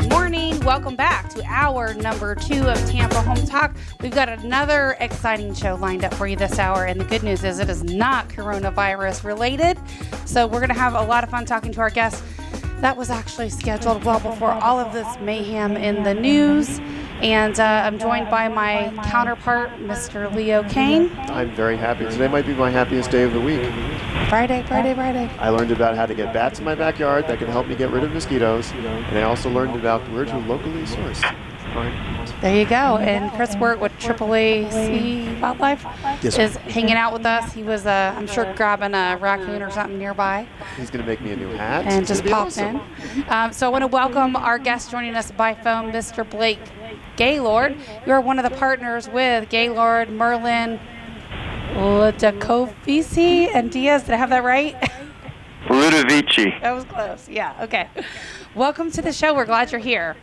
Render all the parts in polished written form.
Good morning. Welcome back to hour number 2 of Tampa Home Talk. We've got another exciting show lined up for you this hour, and the good news is it is not coronavirus related. So we're going to have a lot of fun talking to our guests. That was actually scheduled well before all of this mayhem in the news. And I'm joined by my counterpart, Mr. Leo Kane. I'm very happy. Today might be my happiest day of the week. Friday. I learned about how to get bats in my backyard that can help me get rid of mosquitoes. And I also learned about where to locally source. There you go. And Chris worked with AAAC Wildlife. Yes, is hanging out with us. He was, I'm sure, grabbing a raccoon or something nearby. He's going to make me a new hat. And just popped awesome. in. So I want to welcome our guest joining us by phone, Mr. Blake Gaylord. You are one of the partners with Gaylord, Merlin, Ludovici, and Diaz. Did I have that right? Ludovici. That was close. Yeah, okay. Welcome to the show. We're glad you're here.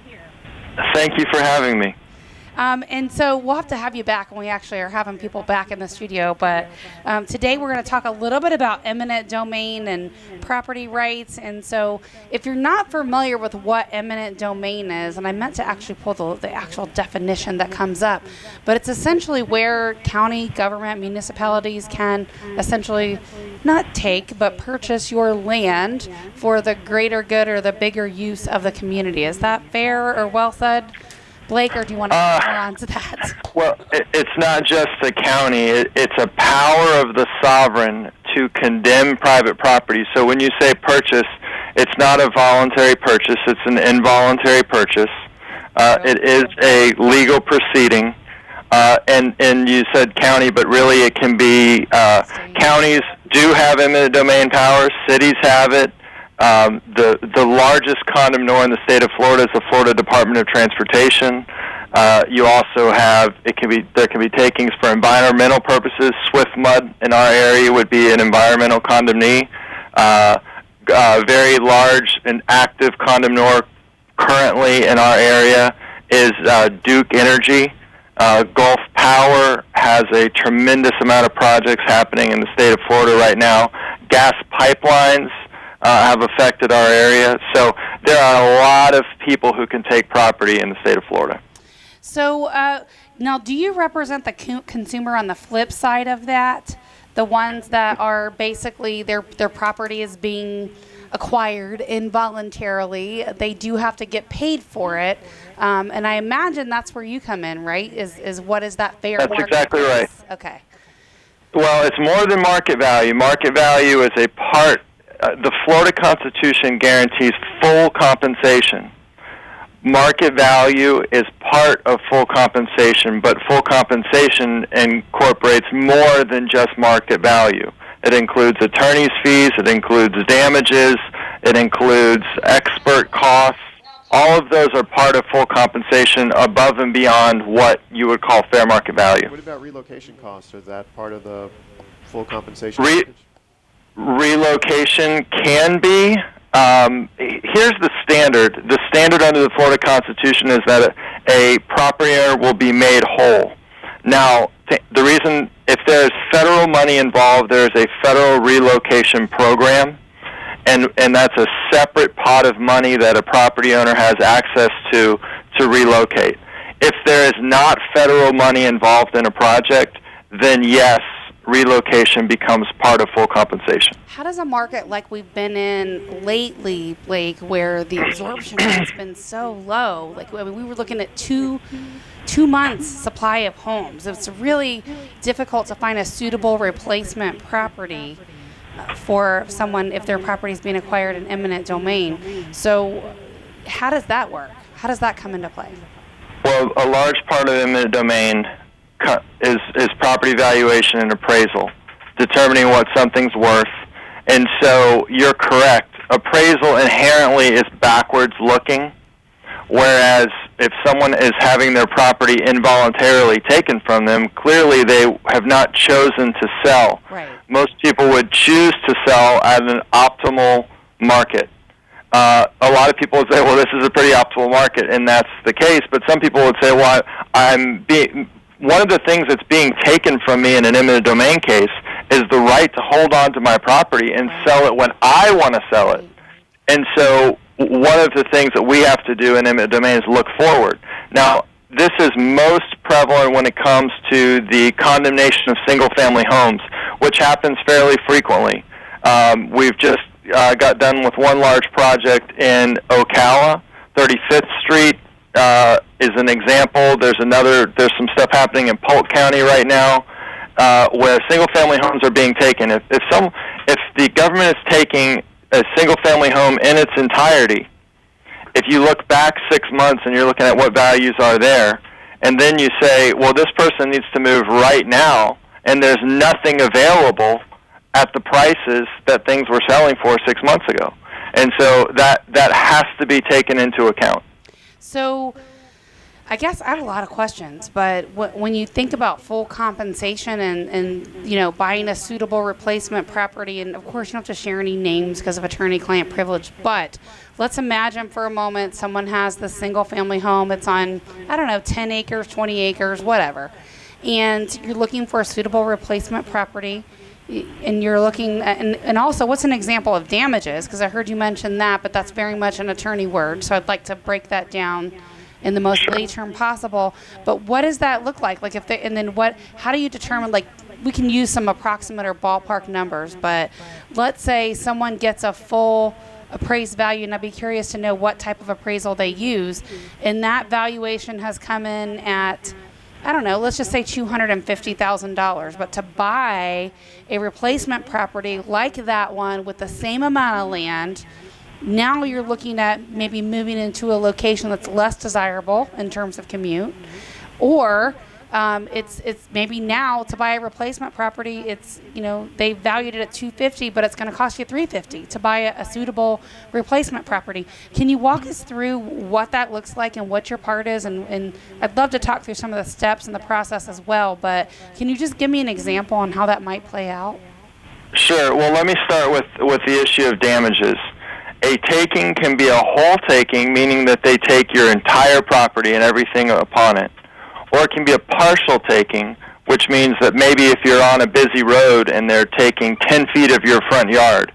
Thank you for having me. And so we'll have to have you back when we actually are having people back in the studio. But today we're going to talk a little bit about eminent domain and property rights. And so if you're not familiar with what eminent domain is, and I meant to actually pull the actual definition that comes up, but it's essentially where county government municipalities can essentially not take, but purchase your land for the greater good or the bigger use of the community. Is that fair or well said? Blake, or do you want to add more on to that? Well, it's not just the county. It's a power of the sovereign to condemn private property. So when you say purchase, it's not a voluntary purchase. It's an involuntary purchase. It is a legal proceeding. And you said county, but really it can be counties do have eminent domain powers. Cities have it. The largest condemnor in the state of Florida is the Florida Department of Transportation. You also have there can be takings for environmental purposes. Swift Mud in our area would be an environmental condemnee. Very large and active condemnor currently in our area is Duke Energy. Gulf Power has a tremendous amount of projects happening in the state of Florida right now. Gas pipelines have affected our area. So there are a lot of people who can take property in the state of Florida. So now, do you represent the consumer on the flip side of that? The ones that are basically their property is being acquired involuntarily. They do have to get paid for it. And I imagine that's where you come in, right? Is what is that fair market? That's exactly right. Okay. Well, it's more than market value. Market value is a part. The Florida Constitution guarantees full compensation. Market value is part of full compensation, but full compensation incorporates more than just market value. It includes attorney's fees, it includes damages, it includes expert costs. All of those are part of full compensation above and beyond what you would call fair market value. What about relocation costs? Is that part of the full compensation package? Relocation can be. Here's the standard. The standard under the Florida Constitution is that a property owner will be made whole. Now, the reason, if there's federal money involved, there's a federal relocation program, and that's a separate pot of money that a property owner has access to relocate. If there is not federal money involved in a project, then yes, relocation becomes part of full compensation. How does a market like we've been in lately, Blake, where the absorption has been so low, like I mean, we were looking at two months supply of homes. It's really difficult to find a suitable replacement property for someone if their property is being acquired in eminent domain. So how does that work? How does that come into play? Well, a large part of eminent domain is property valuation and appraisal, determining what something's worth. And so you're correct. Appraisal inherently is backwards looking, whereas if someone is having their property involuntarily taken from them, clearly they have not chosen to sell. Right. Most people would choose to sell at an optimal market. A lot of people would say, well, this is a pretty optimal market, and that's the case. But some people would say, well, one of the things that's being taken from me in an eminent domain case is the right to hold on to my property and sell it when I want to sell it. And so one of the things that we have to do in eminent domain is look forward. Now, this is most prevalent when it comes to the condemnation of single-family homes, which happens fairly frequently. We've just got done with one large project in Ocala. 35th Street is an example. There's some stuff happening in Polk County right now where single-family homes are being taken. If the government is taking a single-family home in its entirety, if you look back 6 months and you're looking at what values are there, and then you say, well, this person needs to move right now, and there's nothing available at the prices that things were selling for 6 months ago. And so that has to be taken into account. So I guess I have a lot of questions, but when you think about full compensation and buying a suitable replacement property, and of course you don't have to share any names because of attorney-client privilege, but let's imagine for a moment someone has this single-family home. It's on, 10 acres, 20 acres, whatever, and you're looking for a suitable replacement property, and you're looking at, and also what's an example of damages, because I heard you mention that, but that's very much an attorney word, so I'd like to break that down in the most lay term possible. But what does that look like? How do you determine, we can use some approximate or ballpark numbers, but let's say someone gets a full appraised value, and I'd be curious to know what type of appraisal they use, and that valuation has come in at, let's just say $250,000. But to buy a replacement property like that one with the same amount of land, now you're looking at maybe moving into a location that's less desirable in terms of commute, or it's maybe now to buy a replacement property, it's they valued it at $250, but it's going to cost you $350 to buy a suitable replacement property. Can you walk us through what that looks like and what your part is? And I'd love to talk through some of the steps in the process as well, but can you just give me an example on how that might play out? Sure. Well, let me start with the issue of damages. A taking can be a whole taking, meaning that they take your entire property and everything upon it. Or it can be a partial taking, which means that maybe if you're on a busy road and they're taking 10 feet of your front yard.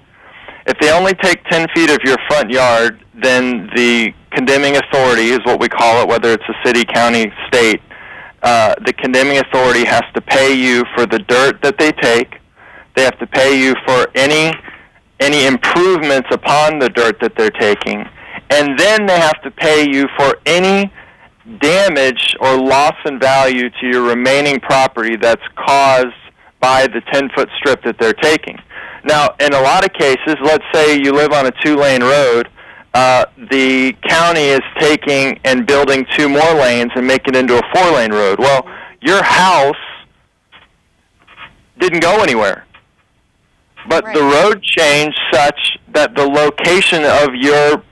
If they only take 10 feet of your front yard, then the condemning authority is what we call it, whether it's a city, county, state. The condemning authority has to pay you for the dirt that they take. They have to pay you for any improvements upon the dirt that they're taking, and then they have to pay you for any damage or loss in value to your remaining property that's caused by the 10-foot strip that they're taking. Now, in a lot of cases, let's say you live on a 2-lane road, the county is taking and building 2 more lanes and making it into a 4-lane road. Well, your house didn't go anywhere. But right. The road changed such that the location of your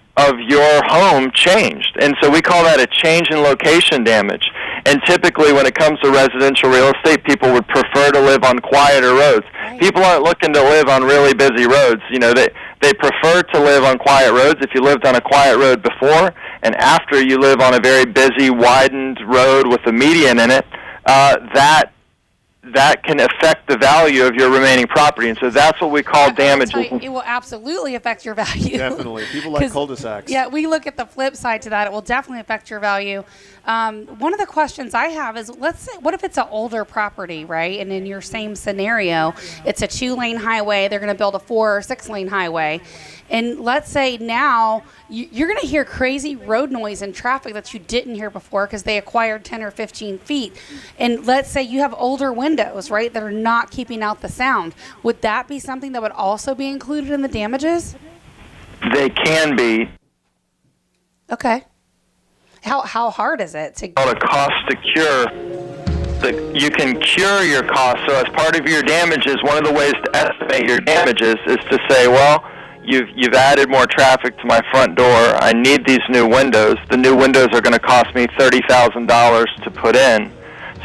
home changed. And so we call that a change in location damage. And typically when it comes to residential real estate, people would prefer to live on quieter roads. Right. People aren't looking to live on really busy roads. They prefer to live on quiet roads. If you lived on a quiet road before and after you live on a very busy, widened road with a median in it, that can affect the value of your remaining property. And so that's what we call damages. It will absolutely affect your value. Definitely. People like cul-de-sacs. Yeah, we look at the flip side to that. It will definitely affect your value. One of the questions I have is, let's say, what if it's an older property, right? And in your same scenario, it's a 2-lane highway. They're going to build a 4 or 6-lane highway. And let's say now you're going to hear crazy road noise and traffic that you didn't hear before because they acquired 10 or 15 feet. And let's say you have older windows, right, that are not keeping out the sound. Would that be something that would also be included in the damages? They can be. Okay. How hard is it to? Called a cost to cure. You can cure your costs. So as part of your damages, one of the ways to estimate your damages is to say, well, you've added more traffic to my front door. I need these new windows. The new windows are going to cost me $30,000 to put in.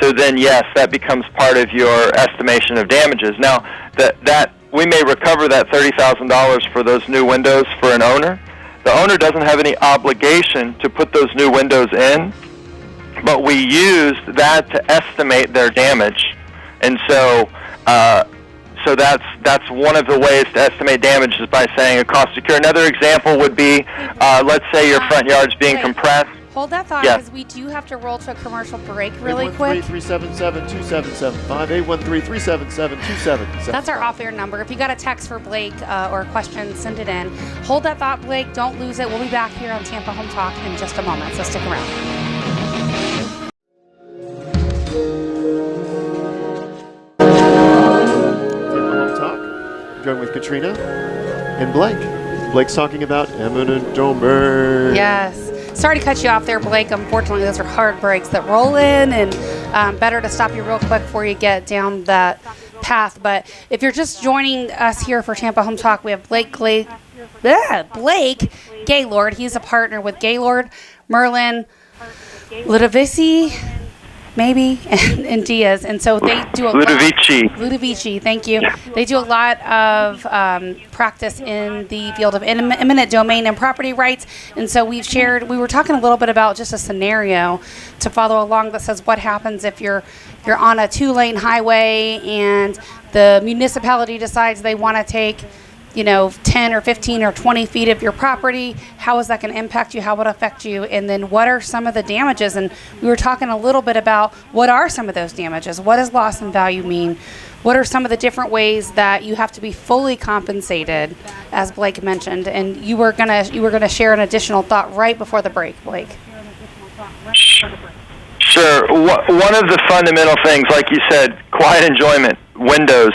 So then, yes, that becomes part of your estimation of damages. Now, that we may recover that $30,000 for those new windows for an owner. The owner doesn't have any obligation to put those new windows in, but we use that to estimate their damage. And so so that's one of the ways to estimate damage is by saying a cost to cure. Another example would be, let's say your front yard's being compressed. Hold that thought, because we do have to roll to a commercial break really quick. 813-377-2775, 813-377-2777. That's our off-air number. If you got a text for Blake or a question, send it in. Hold that thought, Blake. Don't lose it. We'll be back here on Tampa Home Talk in just a moment, so stick around. Tampa Home Talk. Joined with Katrina and Blake. Blake's talking about eminent domain. Yes. Sorry to cut you off there, Blake. Unfortunately, those are hard breaks that roll in, and better to stop you real quick before you get down that path. But if you're just joining us here for Tampa Home Talk, we have Blake Gaylord. He's a partner with Gaylord, Merlin, Ludovici, maybe, and Diaz. And so they do a Ludovici, thank you. They do a lot of practice in the field of eminent domain and property rights. And so we were talking a little bit about just a scenario to follow along that says what happens if you're on a 2-lane highway and the municipality decides they want to take 10 or 15 or 20 feet of your property. How is that going to impact you? How would it affect you? And then what are some of the damages? And we were talking a little bit about what are some of those damages? What does loss in value mean? What are some of the different ways that you have to be fully compensated, as Blake mentioned? And you were gonna share an additional thought right before the break, Blake. Sure. One of the fundamental things, like you said, quiet enjoyment, windows.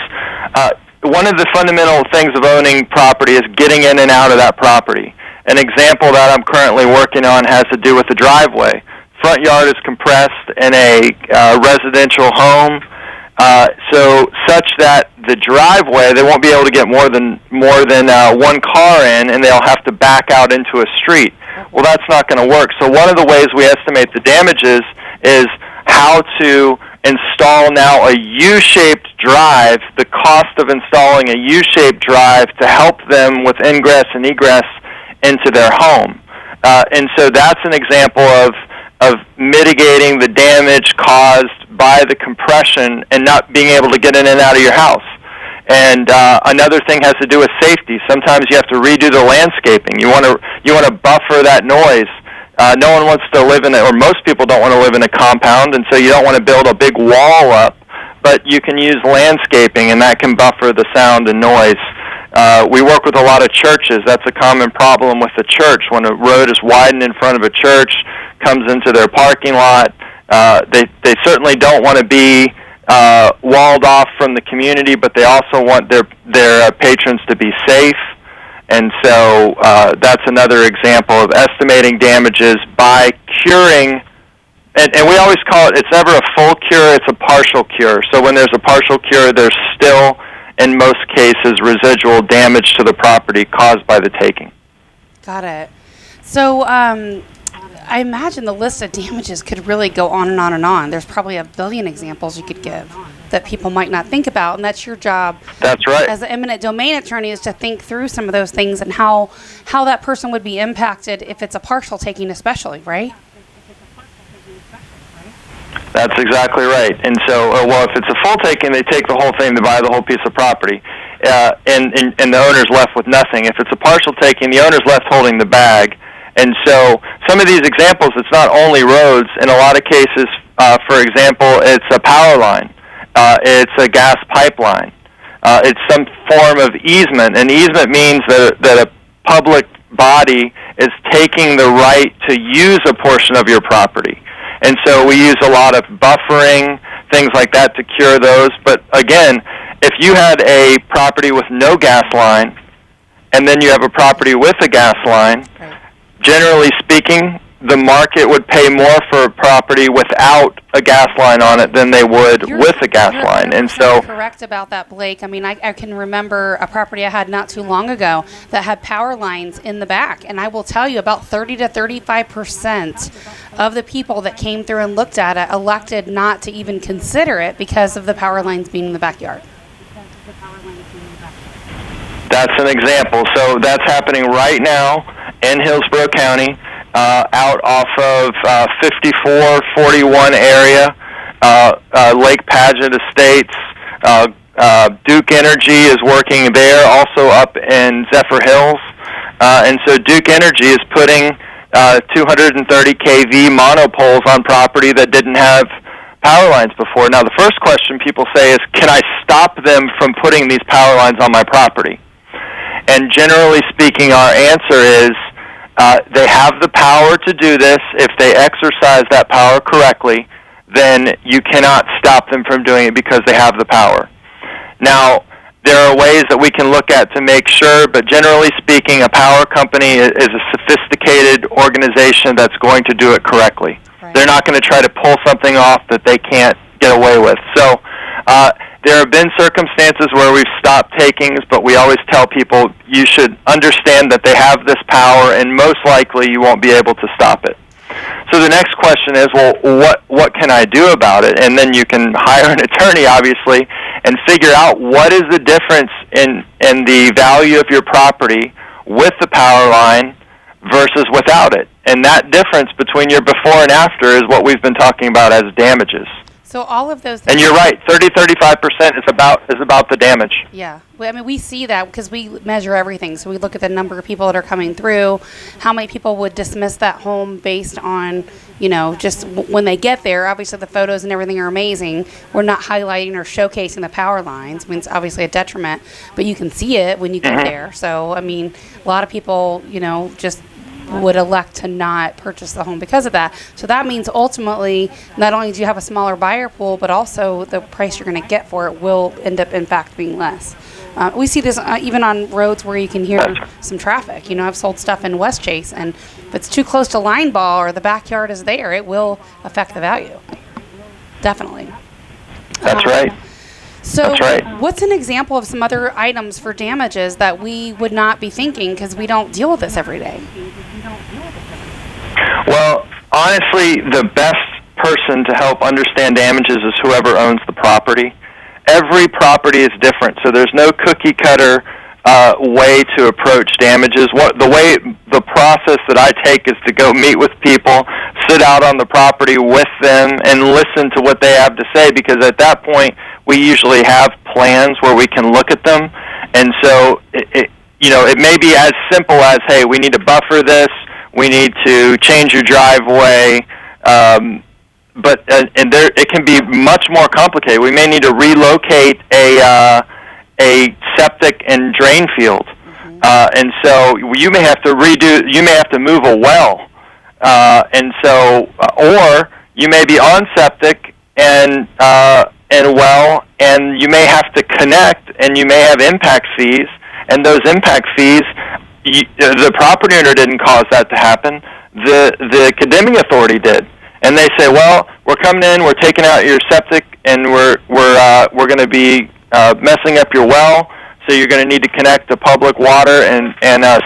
One of the fundamental things of owning property is getting in and out of that property. An example that I'm currently working on has to do with the driveway. Front yard is compressed in a residential home, so such that the driveway, they won't be able to get more than one car in, and they'll have to back out into a street. Well, that's not going to work. So one of the ways we estimate the damages is how to install now a U-shaped drive, the cost of installing a U-shaped drive to help them with ingress and egress into their home. And so that's an example of mitigating the damage caused by the compression and not being able to get in and out of your house. And another thing has to do with safety. Sometimes you have to redo the landscaping. You want to buffer that noise. No one wants to live in it, or most people don't want to live in a compound, and so you don't want to build a big wall up, but you can use landscaping, and that can buffer the sound and noise. We work with a lot of churches. That's a common problem with the church. When a road is widened in front of a church, comes into their parking lot, they certainly don't want to be walled off from the community, but they also want their patrons to be safe. And so that's another example of estimating damages by curing, and we always call it, it's never a full cure, it's a partial cure. So when there's a partial cure, there's still, in most cases, residual damage to the property caused by the taking. Got it. So I imagine the list of damages could really go on and on and on. There's probably a billion examples you could give that people might not think about, and that's your job. That's right. As an eminent domain attorney, is to think through some of those things and how that person would be impacted if it's a partial taking, especially, right? That's exactly right. And so, well, if it's a full taking, they take the whole thing, they buy the whole piece of property, and the owner's left with nothing. If it's a partial taking, the owner's left holding the bag. And so some of these examples, it's not only roads. In a lot of cases, for example, it's a power line. It's a gas pipeline. It's some form of easement. An easement means that a public body is taking the right to use a portion of your property. And so we use a lot of buffering, things like that to cure those. But again, if you had a property with no gas line, and then you have a property with a gas line, generally speaking, the market would pay more for a property without a gas line on it than they would with a gas line. And so, you're correct about that, Blake. I mean, I can remember a property I had not too long ago that had power lines in the back, and I will tell you about 30 to 35% of the people that came through and looked at it elected not to even consider it because of the power lines being in the backyard. That's an example. So that's happening right now in Hillsborough County, out off of 5441 area, Lake Paget Estates, Duke Energy is working there, also up in Zephyr Hills. And so Duke Energy is putting 230 kV monopoles on property that didn't have power lines before. Now, the first question people say is, can I stop them from putting these power lines on my property? And generally speaking, our answer is they have the power to do this. If they exercise that power correctly, then you cannot stop them from doing it because they have the power. Now, there are ways that we can look at to make sure, but generally speaking, a power company is a sophisticated organization that's going to do it correctly. Right. They're not going to try to pull something off that they can't get away with. So there have been circumstances where we've stopped takings, but we always tell people you should understand that they have this power, and most likely you won't be able to stop it. So the next question is, well, what can I do about it? And then you can hire an attorney, obviously, and figure out what is the difference in the value of your property with the power line versus without it. And that difference between your before and after is what we've been talking about as damages. So all of those things. And you're right, 35% is about the damage. Yeah. I mean, we see that because we measure everything. So we look at the number of people that are coming through, how many people would dismiss that home based on, just when they get there. Obviously, the photos and everything are amazing. We're not highlighting or showcasing the power lines. I mean, it's obviously a detriment, but you can see it when you get there. So, I mean, a lot of people, just would elect to not purchase the home because of that. So that means ultimately, not only do you have a smaller buyer pool, but also the price you're going to get for it will end up, in fact, being less. We see this even on roads where you can hear some traffic. I've sold stuff in West Chase, and if it's too close to line ball or the backyard is there, it will affect the value. Definitely. That's right. So That's right. What's an example of some other items for damages that we would not be thinking because we don't deal with this every day? Well, honestly, the best person to help understand damages is whoever owns the property. Every property is different, so there's no cookie-cutter way to approach damages. The process that I take is to go meet with people, sit out on the property with them, and listen to what they have to say, because at that point, we usually have plans where we can look at them. And so it may be as simple as, hey, we need to buffer this, we need to change your driveway, but it can be much more complicated. We may need to relocate a septic and drain field, and so you may have to move a well, and so or you may be on septic and well, and you may have to connect, and you may have impact fees, and those impact fees, the property owner didn't cause that to happen. The condemning authority did, and they say, well, we're coming in, we're taking out your septic, and we're going to be messing up your well, so you're going to need to connect to public water and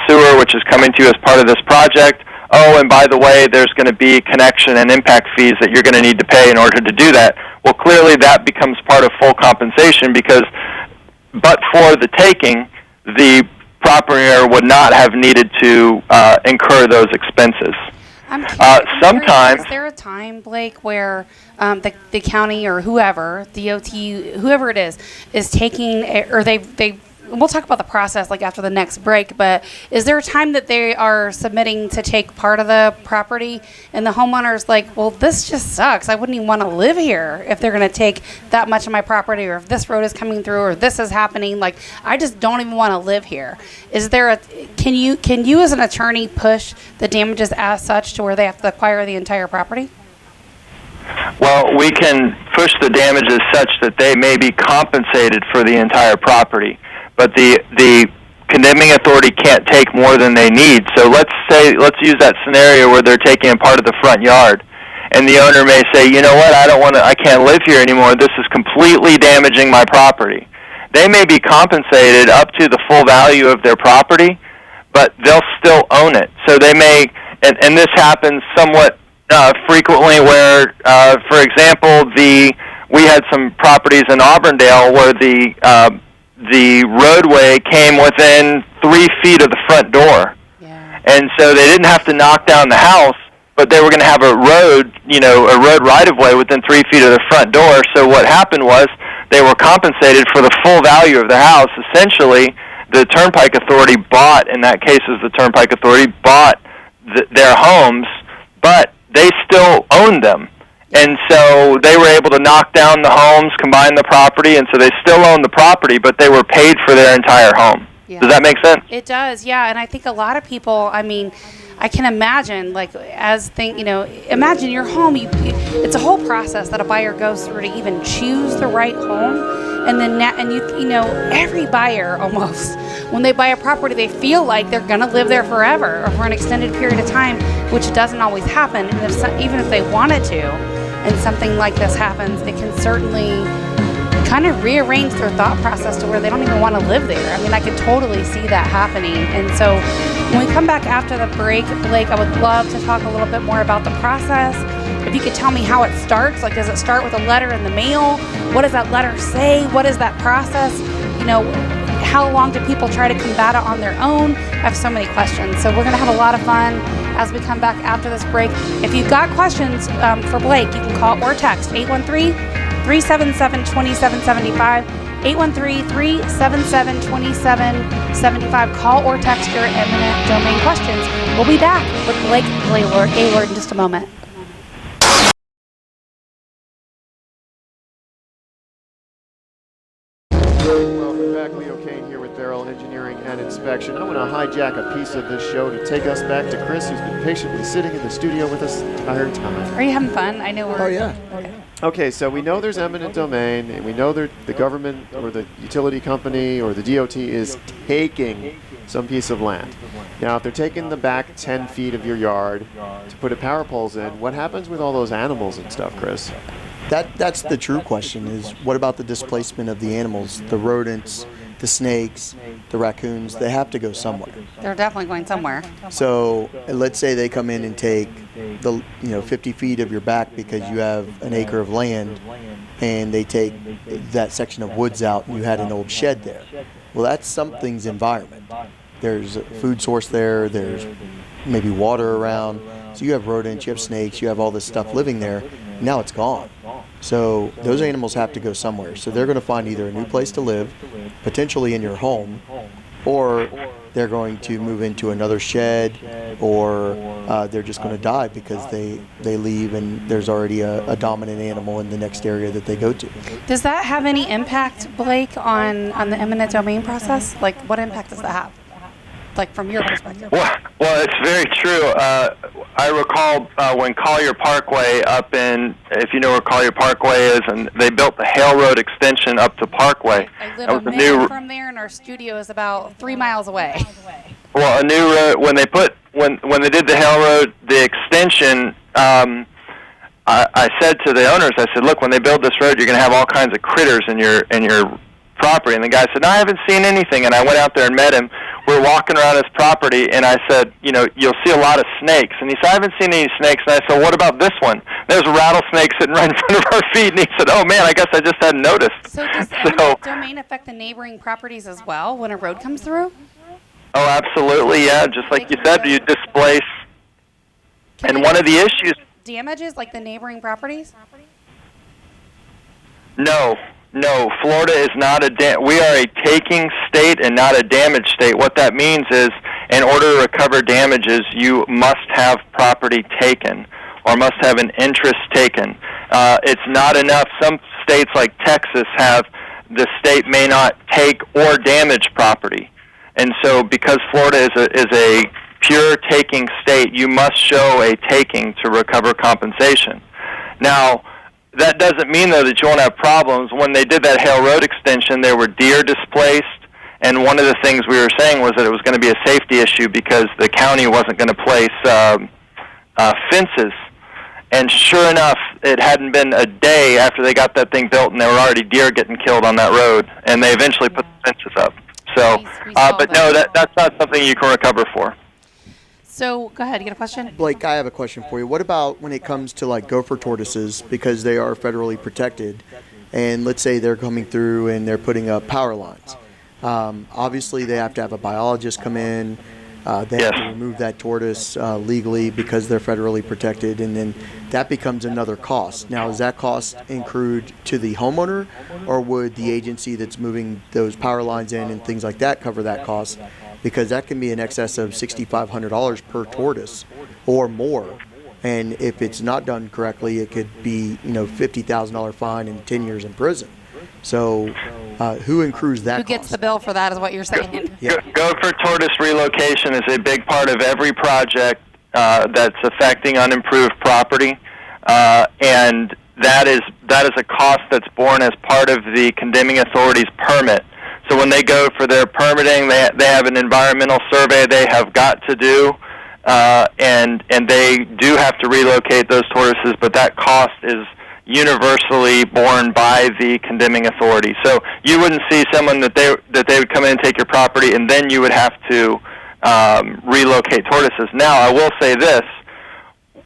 sewer, which is coming to you as part of this project. Oh, and by the way, there's going to be connection and impact fees that you're going to need to pay in order to do that. Well, clearly that becomes part of full compensation because, but for the taking, the property owner would not have needed to incur those expenses. Sometimes, is there a time, Blake, where the county or whoever, DOT, whoever it is taking, or they we'll talk about the process like after the next break, but is there a time that they are submitting to take part of the property and the homeowner's like, well, this just sucks. I wouldn't even want to live here if they're going to take that much of my property, or if this road is coming through, or this is happening. Like, I just don't even want to live here. Is there can you as an attorney push the damages as such to where they have to acquire the entire property? Well, we can push the damages such that they may be compensated for the entire property, but the condemning authority can't take more than they need. So let's use that scenario where they're taking a part of the front yard, and the owner may say, you know what, I can't live here anymore. This is completely damaging my property. They may be compensated up to the full value of their property, but they'll still own it. So they may, and this happens somewhat frequently where, for example, we had some properties in Auburndale where the roadway came within 3 feet of the front door. Yeah. And so they didn't have to knock down the house, but they were going to have a road right-of-way within 3 feet of the front door. So what happened was they were compensated for the full value of their house. Essentially, the Turnpike Authority bought, in that case, the Turnpike Authority bought their homes, but they still owned them. And so they were able to knock down the homes, combine the property, and so they still own the property, but they were paid for their entire home. Yeah. Does that make sense? It does, yeah. And I think a lot of people, I mean, I can imagine, like, imagine your home. It's a whole process that a buyer goes through to even choose the right home. And then, every buyer almost, when they buy a property, they feel like they're going to live there forever or for an extended period of time, which doesn't always happen. And even if they wanted to, and something like this happens, it can certainly kind of rearrange their thought process to where they don't even want to live there. I mean, I could totally see that happening. And so when we come back after the break, Blake, I would love to talk a little bit more about the process. If you could tell me how it starts, like, does it start with a letter in the mail? What does that letter say? What is that process? How long do people try to combat it on their own? I have so many questions. So we're going to have a lot of fun as we come back after this break. If you've got questions for Blake, you can call or text 813-377-2775. 813-377-2775. Call or text your eminent domain questions. We'll be back with Blake Gaylord in just a moment. Welcome back. Leo Kane here with Beryl Engineering and Inspection. I want to hijack a piece of this show to take us back to Chris, who's been patiently sitting in the studio with us the entire time. Are you having fun? I know we're... Oh, yeah. Okay, so we know there's eminent domain, and we know the government or the utility company or the DOT is taking some piece of land. Now, if they're taking the back 10 feet of your yard to put power poles in, what happens with all those animals and stuff, Chris? That's the true question, is what about the displacement of the animals, the rodents, the snakes, the raccoons? They have to go somewhere. They're definitely going somewhere. So let's say they come in and take the 50 feet of your back because you have an acre of land, and they take that section of woods out and you had an old shed there. Well, that's something's environment. There's a food source there, there's maybe water around, so you have rodents, you have snakes, you have all this stuff living there. Now it's gone. So those animals have to go somewhere. So they're going to find either a new place to live, potentially in your home, or they're going to move into another shed, or they're just going to die because they leave and there's already a dominant animal in the next area that they go to. Does that have any impact, Blake, on the eminent domain process? Like, what impact does that have? Like, from your perspective? Well, it's very true. I recall when Collier Parkway if you know where Collier Parkway is, and they built the Hale Road extension up to Parkway. I live a minute from there, and our studio is about 3 miles away. Well, a new road, when they did the Hale Road, the extension, I said to the owners, I said, look, when they build this road, you're going to have all kinds of critters in your property. And the guy said, no, I haven't seen anything. And I went out there and met him. We're walking around his property, and I said, you'll see a lot of snakes. And he said, I haven't seen any snakes. And I said, what about this one? There's a rattlesnake sitting right in front of our feet. And he said, oh, man, I guess I just hadn't noticed. So does the eminent domain affect the neighboring properties as well when a road comes through? Oh, absolutely, yeah. Just like you said, you displace. And one of the issues... Damages, like the neighboring properties? No, Florida is not we are a taking state and not a damage state. What that means is, in order to recover damages, you must have property taken or must have an interest taken. It's not enough. Some states like Texas the state may not take or damage property. And so because Florida is a pure taking state, you must show a taking to recover compensation. Now, that doesn't mean, though, that you won't have problems. When they did that Hale Road extension, there were deer displaced, and one of the things we were saying was that it was going to be a safety issue because the county wasn't going to place fences. And sure enough, it hadn't been a day after they got that thing built, and there were already deer getting killed on that road, and they eventually put the fences up. So, but no, that's not something you can recover for. So, go ahead. You got a question? Blake, I have a question for you. What about when it comes to like gopher tortoises, because they are federally protected, and let's say they're coming through and they're putting up power lines. Obviously, they have to have a biologist come in, They have to remove that tortoise legally because they're federally protected, and then that becomes another cost. Now, is that cost accrued to the homeowner, or would the agency that's moving those power lines in and things like that cover that cost? Because that can be in excess of $6,500 per tortoise or more. And if it's not done correctly, it could be, $50,000 fine and 10 years in prison. So who accrues that cost? Who gets the bill for that is what you're saying. Yeah. Go for tortoise relocation is a big part of every project that's affecting unimproved property. And that is a cost that's borne as part of the condemning authority's permit. So when they go for their permitting, they have an environmental survey they have got to do, and they do have to relocate those tortoises, but that cost is universally borne by the condemning authority. So you wouldn't see someone that they would come in and take your property, and then you would have to relocate tortoises. Now, I will say this.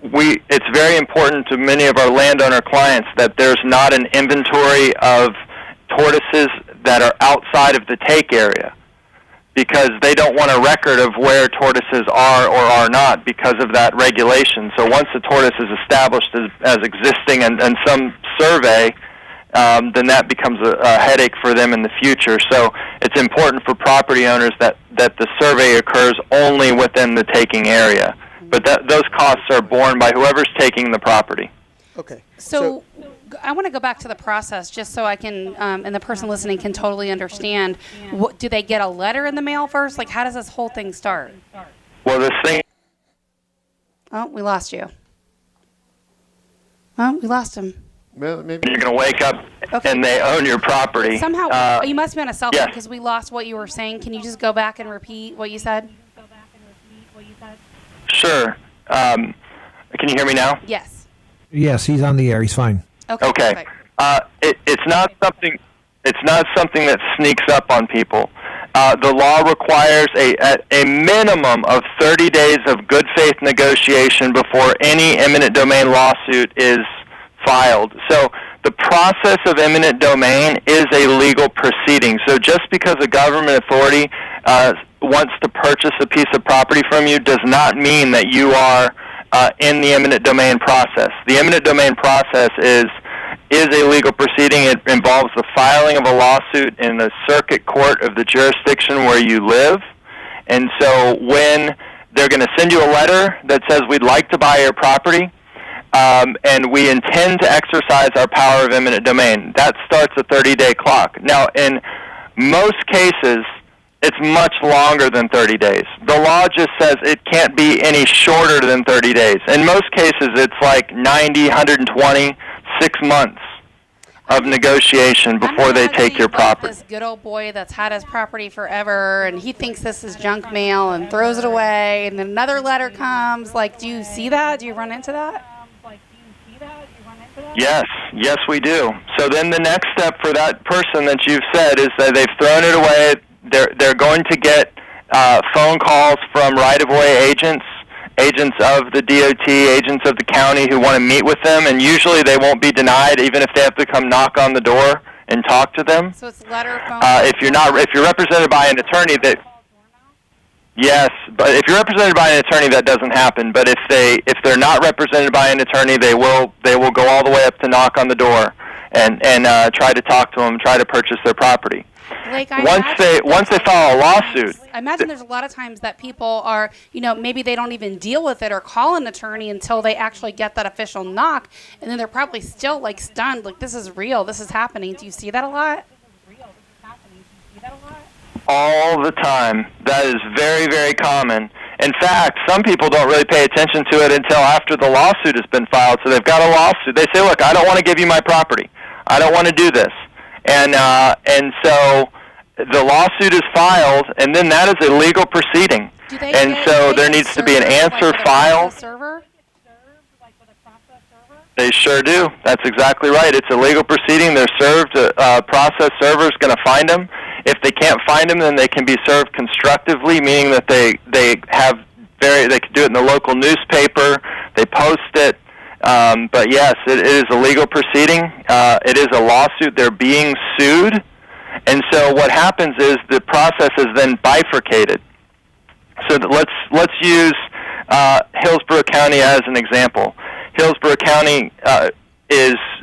It's very important to many of our landowner clients that there's not an inventory of tortoises that are outside of the take area, because they don't want a record of where tortoises are or are not because of that regulation. So once the tortoise is established as existing and some survey, then that becomes a headache for them in the future. So it's important for property owners that the survey occurs only within the taking area. But those costs are borne by whoever's taking the property. Okay. So I want to go back to the process just so I can, and the person listening can totally understand. Do they get a letter in the mail first? Like, how does this whole thing start? Well, this thing... Oh, we lost you. Oh, we lost him. Well, maybe you're going to wake up and they own your property. Somehow, you must be on a cell phone because we lost what you were saying. Can you just go back and repeat what you said? Sure. Can you hear me now? Yes. Yes, he's on the air. He's fine. Okay. It's not something that sneaks up on people. The law requires a minimum of 30 days of good faith negotiation before any eminent domain lawsuit is filed. So the process of eminent domain is a legal proceeding. So just because a government authority wants to purchase a piece of property from you does not mean that you are in the eminent domain process. The eminent domain process is a legal proceeding. It involves the filing of a lawsuit in the circuit court of the jurisdiction where you live. And so when they're going to send you a letter that says we'd like to buy your property, and we intend to exercise our power of eminent domain, that starts a 30-day clock. Now, in most cases, it's much longer than 30 days. The law just says it can't be any shorter than 30 days. In most cases, it's like 90, 120, 6 months of negotiation before they take your property. This good old boy that's had his property forever, and he thinks this is junk mail and throws it away, and then another letter comes. Like, do you see that? Do you run into that? Yes, we do. So then the next step for that person that you've said is that they've thrown it away. They're going to get phone calls from right-of-way agents of the DOT, agents of the county who want to meet with them, and usually they won't be denied even if they have to come knock on the door and talk to them. So it's letter, phone. If you're represented by an attorney, yes, but if you're represented by an attorney, that doesn't happen. But if they're not represented by an attorney, they will go all the way up to knock on the door and try to talk to them, try to purchase their property. Like, once they file a lawsuit, I imagine there's a lot of times that people are, maybe they don't even deal with it or call an attorney until they actually get that official knock, and then they're probably still like stunned, like this is real, this is happening. Do you see that a lot? All the time. That is very, very common. In fact, some people don't really pay attention to it until after the lawsuit has been filed. So they've got a lawsuit. They say, look, I don't want to give you my property. I don't want to do this. And so the lawsuit is filed, and then that is a legal proceeding. And so there needs to be an answer filed. They sure do. That's exactly right. It's a legal proceeding. They're served. A process server is going to find them. If they can't find them, then they can be served constructively, meaning that they can do it in the local newspaper. They post it. But yes, it is a legal proceeding. It is a lawsuit. They're being sued. And so what happens is the process is then bifurcated. So let's use Hillsborough County as an example. Hillsborough County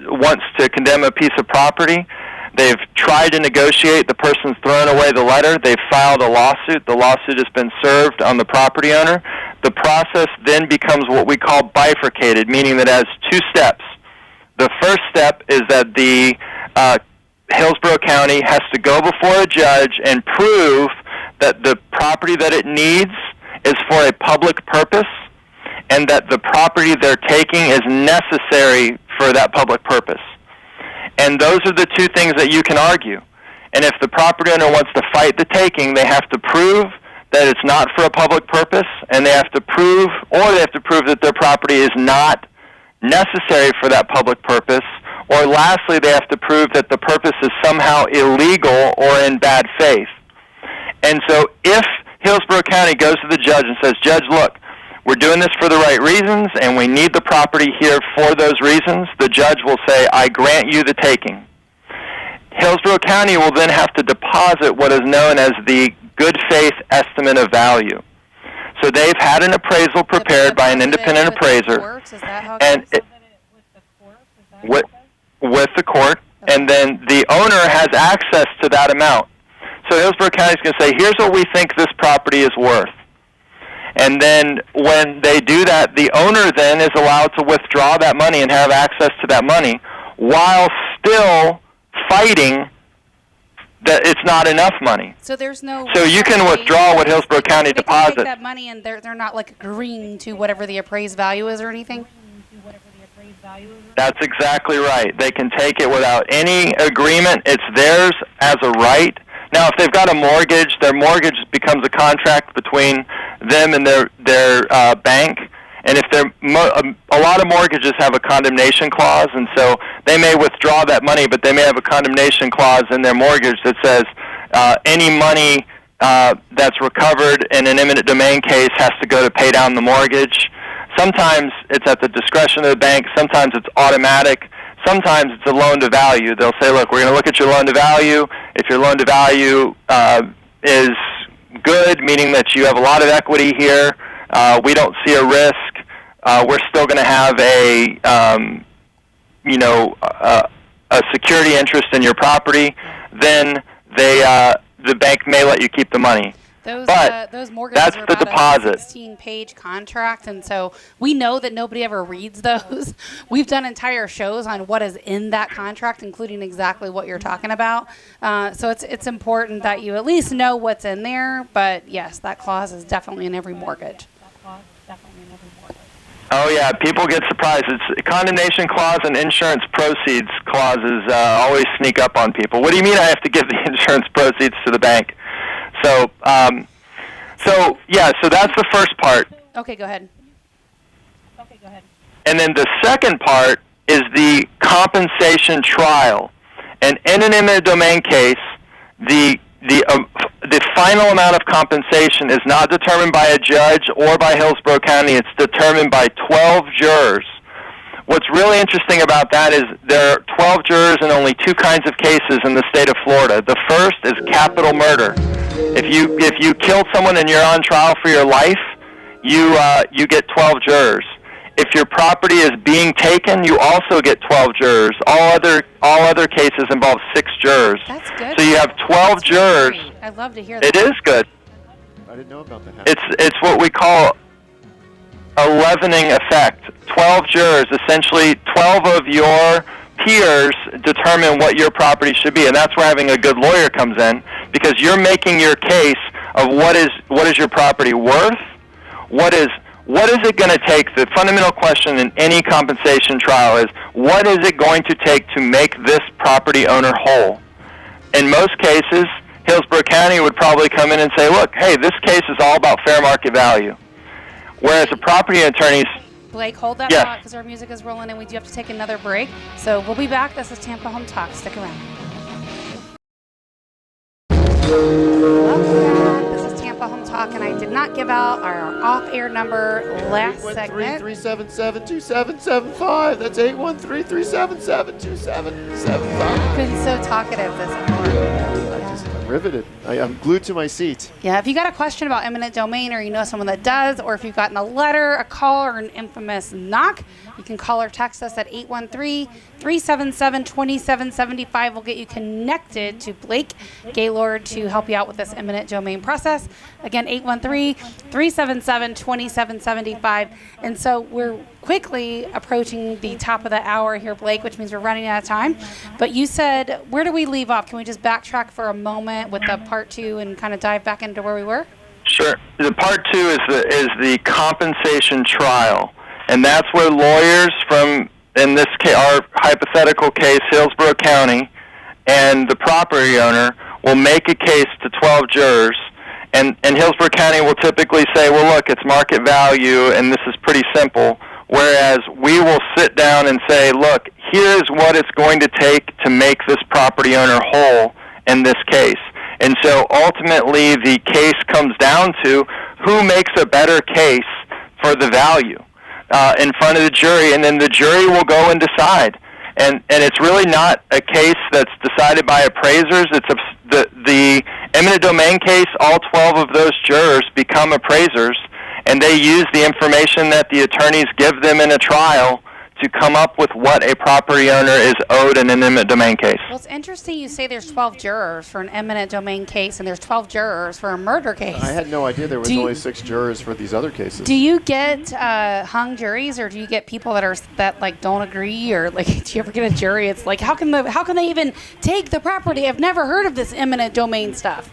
wants to condemn a piece of property. They've tried to negotiate. The person's thrown away the letter. They've filed a lawsuit. The lawsuit has been served on the property owner. The process then becomes what we call bifurcated, meaning that it has two steps. The first step is that the Hillsborough County has to go before a judge and prove that the property that it needs is for a public purpose and that the property they're taking is necessary for that public purpose. And those are the two things that you can argue. And if the property owner wants to fight the taking, they have to prove that it's not for a public purpose, and they have to prove that their property is not necessary for that public purpose, or lastly, they have to prove that the purpose is somehow illegal or in bad faith. And so if Hillsborough County goes to the judge and says, Judge, look, we're doing this for the right reasons, and we need the property here for those reasons, the judge will say, I grant you the taking. Hillsborough County will then have to deposit what is known as the good faith estimate of value. So they've had an appraisal prepared by an independent appraiser, and with the court, and then the owner has access to that amount. So Hillsborough County is going to say, here's what we think this property is worth. And then when they do that, the owner then is allowed to withdraw that money and have access to that money while still fighting that it's not enough money. So there's no. So you can withdraw what Hillsborough County deposits. They can take that money and they're not like agreeing to whatever the appraised value is or anything? That's exactly right. They can take it without any agreement. It's theirs as a right. Now, if they've got a mortgage, their mortgage becomes a contract between them and their bank. And if a lot of mortgages have a condemnation clause, and so they may withdraw that money, but they may have a condemnation clause in their mortgage that says any money that's recovered in an eminent domain case has to go to pay down the mortgage. Sometimes it's at the discretion of the bank. Sometimes it's automatic. Sometimes it's a loan-to-value. They'll say, look, we're going to look at your loan-to-value. If your loan-to-value is good, meaning that you have a lot of equity here, we don't see a risk, we're still going to have a security interest in your property, then the bank may let you keep the money. Those mortgages that's are the about deposit. a 16-page contract, and so we know that nobody ever reads those. We've done entire shows on what is in that contract, including exactly what you're talking about. So it's important that you at least know what's in there. But yes, that clause is definitely in every mortgage. Oh yeah, people get surprised. It's condemnation clause and insurance proceeds clauses always sneak up on people. What do you mean I have to give the insurance proceeds to the bank? So that's the first part. Okay, go ahead. And then the second part is the compensation trial. And in an eminent domain case, the final amount of compensation is not determined by a judge or by Hillsborough County. It's determined by 12 jurors. What's really interesting about that is there are 12 jurors in only two kinds of cases in the state of Florida. The first is capital murder. If you killed someone and you're on trial for your life, you get 12 jurors. If your property is being taken, you also get 12 jurors. All other cases involve 6 jurors. That's good. So you have 12 jurors. Great. I'd love to hear that. It is good. I didn't know about that. It's what we call a leavening effect. 12 jurors, essentially 12 of your peers determine what your property should be, and that's where having a good lawyer comes in, because you're making your case of what is your property worth, what is it going to take. The fundamental question in any compensation trial is, what is it going to take to make this property owner whole? In most cases, Hillsborough County would probably come in and say, look, hey, this case is all about fair market value. Whereas a property attorney's... Blake, hold that Yes. thought because our music is rolling and we do have to take another break. So we'll be back. This is Tampa Home Talk. Stick around. Welcome. This is Tampa Home Talk, and I did not give out our off-air number last segment. 813-377-2775. That's 813-377-2775. You've been so talkative this morning. I just I'm riveted. I'm glued to my seat. Yeah, if you got a question about eminent domain, or you know someone that does, or if you've gotten a letter, a call, or an infamous knock, you can call or text us at 813-377-2775. We'll get you connected to Blake Gaylord to help you out with this eminent domain process. Again, 813-377-2775. And so we're quickly approaching the top of the hour here, Blake, which means we're running out of time. But you said, where do we leave off? Can we just backtrack for a moment with the part 2 and kind of dive back into where we were? Sure. The part 2 is the compensation trial, and that's where lawyers from, in this case, our hypothetical case, Hillsborough County, and the property owner will make a case to 12 jurors, and Hillsborough County will typically say, well, look, it's market value, and this is pretty simple, whereas we will sit down and say, look, here's what it's going to take to make this property owner whole in this case. And so ultimately the case comes down to who makes a better case for the value in front of the jury, and then the jury will go and decide. And it's really not a case that's decided by appraisers. It's the eminent domain case, all 12 of those jurors become appraisers, and they use the information that the attorneys give them in a trial to come up with what a property owner is owed in an eminent domain case. Well, it's interesting you say there's 12 jurors for an eminent domain case and there's 12 jurors for a murder case. I had no idea there was only 6 jurors for these other cases. Do you get hung juries, or do you get people that like don't agree, or like do you ever get a jury? It's like how can they even take the property? I've never heard of this eminent domain stuff.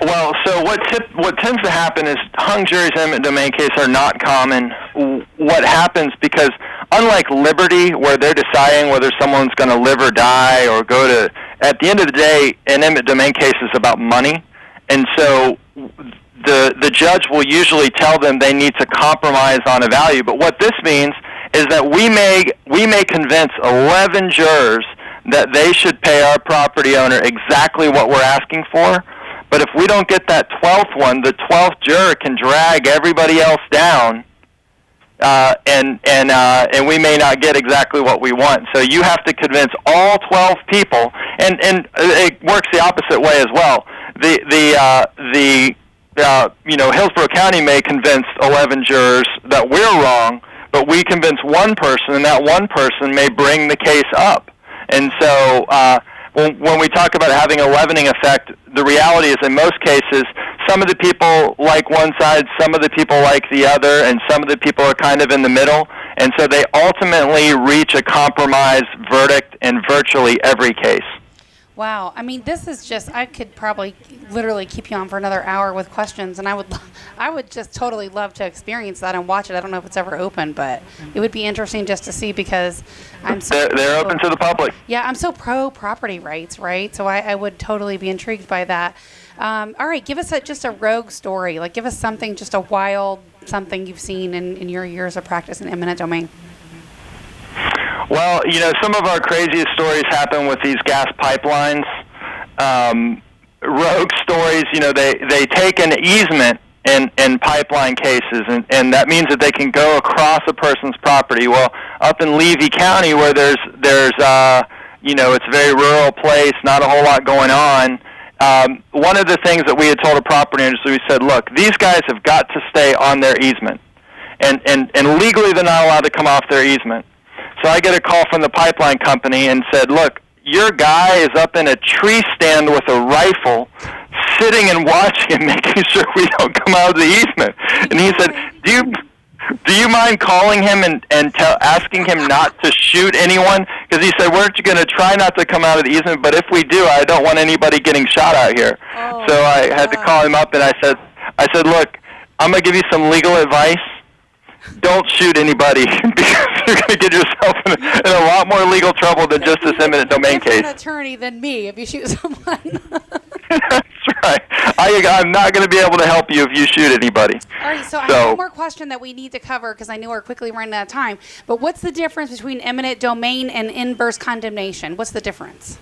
Well, so what tends to happen is hung juries in eminent domain case are not common. What happens, because unlike liberty, where they're deciding whether someone's going to live or die or go to, at the end of the day, an eminent domain case is about money, and so the judge will usually tell them they need to compromise on a value. But what this means is that we may convince 11 jurors that they should pay our property owner exactly what we're asking for. But if we don't get that 12th one, the 12th juror can drag everybody else down, and we may not get exactly what we want. So you have to convince all 12 people, and it works the opposite way as well. Hillsborough County may convince 11 jurors that we're wrong, but we convince one person, and that one person may bring the case up. And so when we talk about having a leavening effect, the reality is in most cases, some of the people like one side, some of the people like the other, and some of the people are kind of in the middle. And so they ultimately reach a compromise verdict in virtually every case. Wow. I mean, this is just, I could probably literally keep you on for another hour with questions, and I would just totally love to experience that and watch it. I don't know if it's ever open, but it would be interesting just to see, because I'm so... They're open to the public. Yeah, I'm so pro property rights, right? So I would totally be intrigued by that. All right, give us just a rogue story. Like, give us something, just a wild something you've seen in your years of practice in eminent domain. Well, some of our craziest stories happen with these gas pipelines. Rogue stories, they take an easement in pipeline cases, and that means that they can go across a person's property. Well, up in Levy County, where there's it's a very rural place, not a whole lot going on. One of the things that we had told the property owners, we said, look, these guys have got to stay on their easement, and legally they're not allowed to come off their easement. So I get a call from the pipeline company and said, look, your guy is up in a tree stand with a rifle, sitting and watching and making sure we don't come out of the easement. And he said, do you mind calling him and asking him not to shoot anyone? Because he said, we're going to try not to come out of the easement, but if we do, I don't want anybody getting shot out here. Oh, so I had to call him up, and I said, look, I'm going to give you some legal advice. Don't shoot anybody, because you're going to get yourself in a lot more legal trouble than just this eminent domain case. An attorney than me if you shoot someone. That's right. I'm not going to be able to help you if you shoot anybody. All right, so I have one more question that we need to cover, because I know we're quickly running out of time. But what's the difference between eminent domain and inverse condemnation? What's the difference?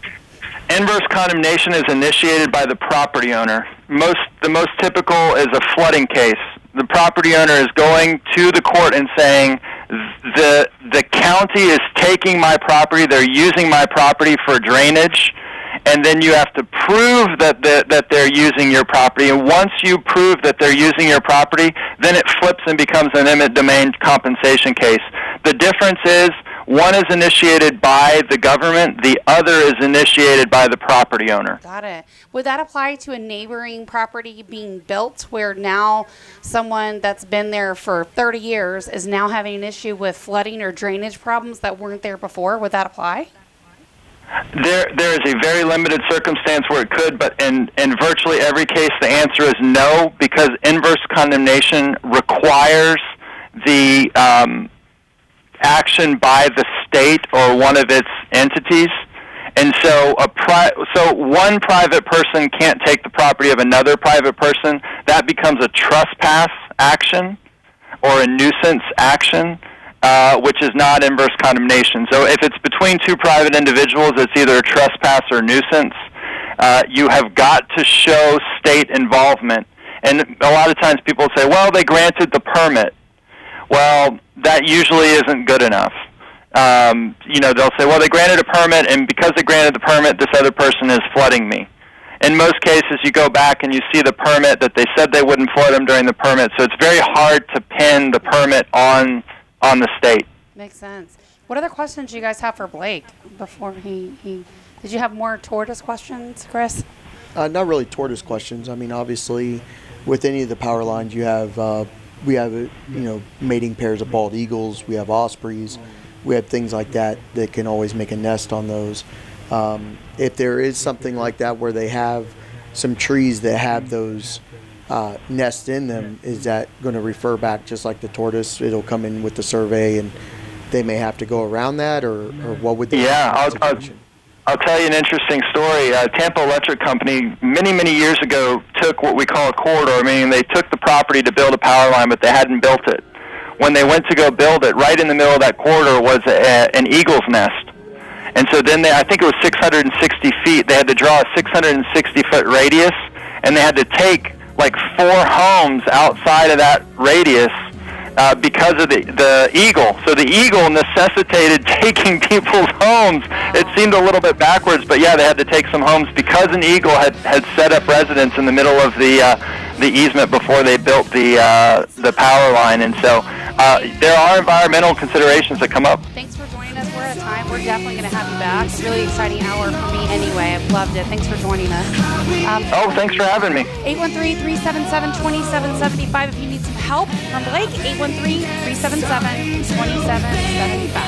Inverse condemnation is initiated by the property owner. The most typical is a flooding case. The property owner is going to the court and saying, the county is taking my property, they're using my property for drainage, and then you have to prove that they're using your property. And once you prove that they're using your property, then it flips and becomes an eminent domain compensation case. The difference is one is initiated by the government, the other is initiated by the property owner. Got it. Would that apply to a neighboring property being built where now someone that's been there for 30 years is now having an issue with flooding or drainage problems that weren't there before? Would that apply? There is a very limited circumstance where it could, but in virtually every case the answer is no, because inverse condemnation requires the action by the state or one of its entities. And so one private person can't take the property of another private person. That becomes a trespass action or a nuisance action, which is not inverse condemnation. So if it's between two private individuals, it's either a trespass or nuisance. You have got to show state involvement. And a lot of times people say, well, they granted the permit. Well, that usually isn't good enough. They'll say, well, they granted a permit, and because they granted the permit, this other person is flooding me. In most cases, you go back and you see the permit that they said they wouldn't flood them during the permit, so it's very hard to pin the permit on the state. Makes sense. What other questions do you guys have for Blake before he did you have more tortoise questions, Chris? Not really tortoise questions. I mean, obviously, with any of the power lines, you have we have mating pairs of bald eagles. We have ospreys. We have things like that can always make a nest on those. If there is something like that where they have some trees that have those nests in them, is that going to refer back just like the tortoise? It'll come in with the survey, and they may have to go around that, or what would they? Yeah, I'll tell you an interesting story. Tampa Electric Company many years ago took what we call a corridor, meaning they took the property to build a power line, but they hadn't built it. When they went to go build it, right in the middle of that corridor was an eagle's nest. And so then I think it was 660 feet. They had to draw a 660-foot radius, and they had to take like 4 homes outside of that radius because of the eagle. So the eagle necessitated taking people's homes. It seemed a little bit backwards, but yeah, they had to take some homes because an eagle had set up residence in the middle of the easement before they built the power line. And so there are environmental considerations that come up. Thanks for joining us. We're at a time. We're definitely going to have you back. It's a really exciting hour for me anyway. I've loved it. Thanks for joining us. Thanks for having me. 813-377-2775 if you need some help from Blake. 813-377-2775.